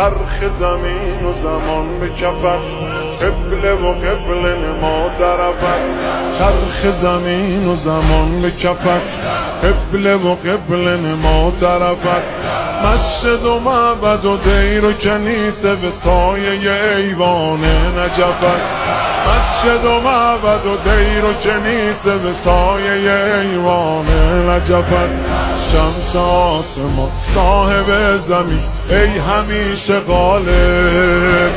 چرخ زمین و زمان به کفت، قبله و قبله نما طرفت. چرخ زمین و زمان به کفت، قبله و قبله نما طرفت. مسجد و معبد و دیر و کنیسه به سایه ایوان نجفت. مسجد و معبد و دیر و کنیسه به سایه ایوان نجفت. شمس آسمان صاحب زمین ای همیشه غالب،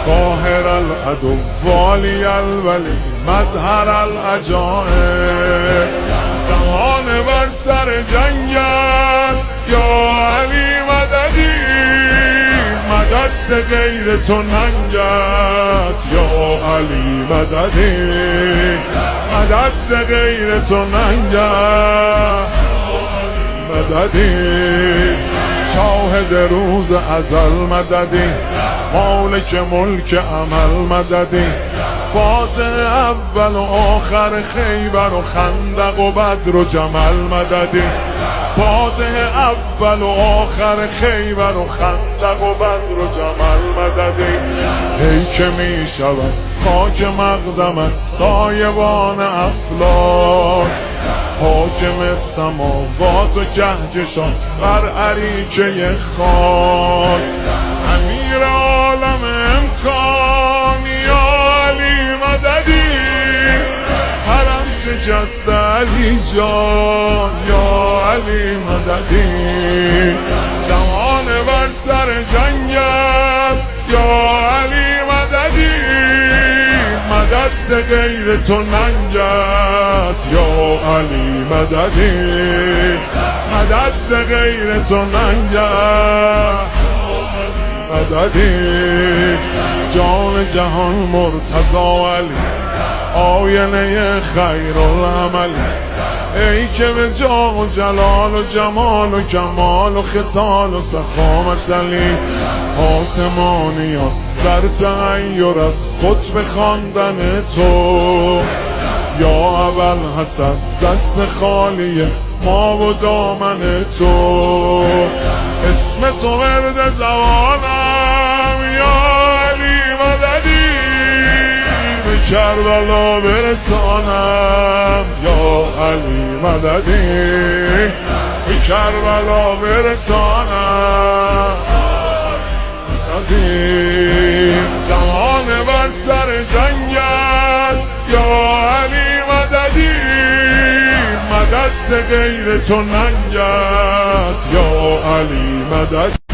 قاهر العدو والی الولی مظهر العجائب. زمان بر سر جنگ است یا علی مددی، مدد ز غیر تو ننگ است یا علی مددی، مدد ز غیر تو ننگ است مددی. شاهد روز ازل مددی، مالک ملک عمل مددی. فاتح اول و آخر خیبر و خندق و بدر و جمل مددی. فاتح اول و آخر خیبر و خندق و بدر و جمل مددی. ای که می شود خاک مقدمت سایبان افلاک، حاکم سماوات و کهکشان بر اریکه خاک. امیر عالم امکان یا علی مددی، حرم شکست علی جان یا علی مددی. زمان بر سر جنگ است یا علی مددی، مدد ز غیر تو ننگ است یا علی مددی، مدد ز غیر تو ننگ است مددی. جان جهان مرتضی علی آینه خیر العمل، ای که به جا و جلال و جمال و کمال و خصال و سخا مثلی. آسمانیان در تغییر از خطب خواندن تو، یا اول حسن دست خالی ما و دامن تو. اسم تو ورد زبانم یا علی مددی، به کربلا برسانم یا علی مددی، به کربلا برسانم مددی. زمان بر سر جنگ است یا علی مددی، مدد ز غیر تو ننگ است یا علی مددی.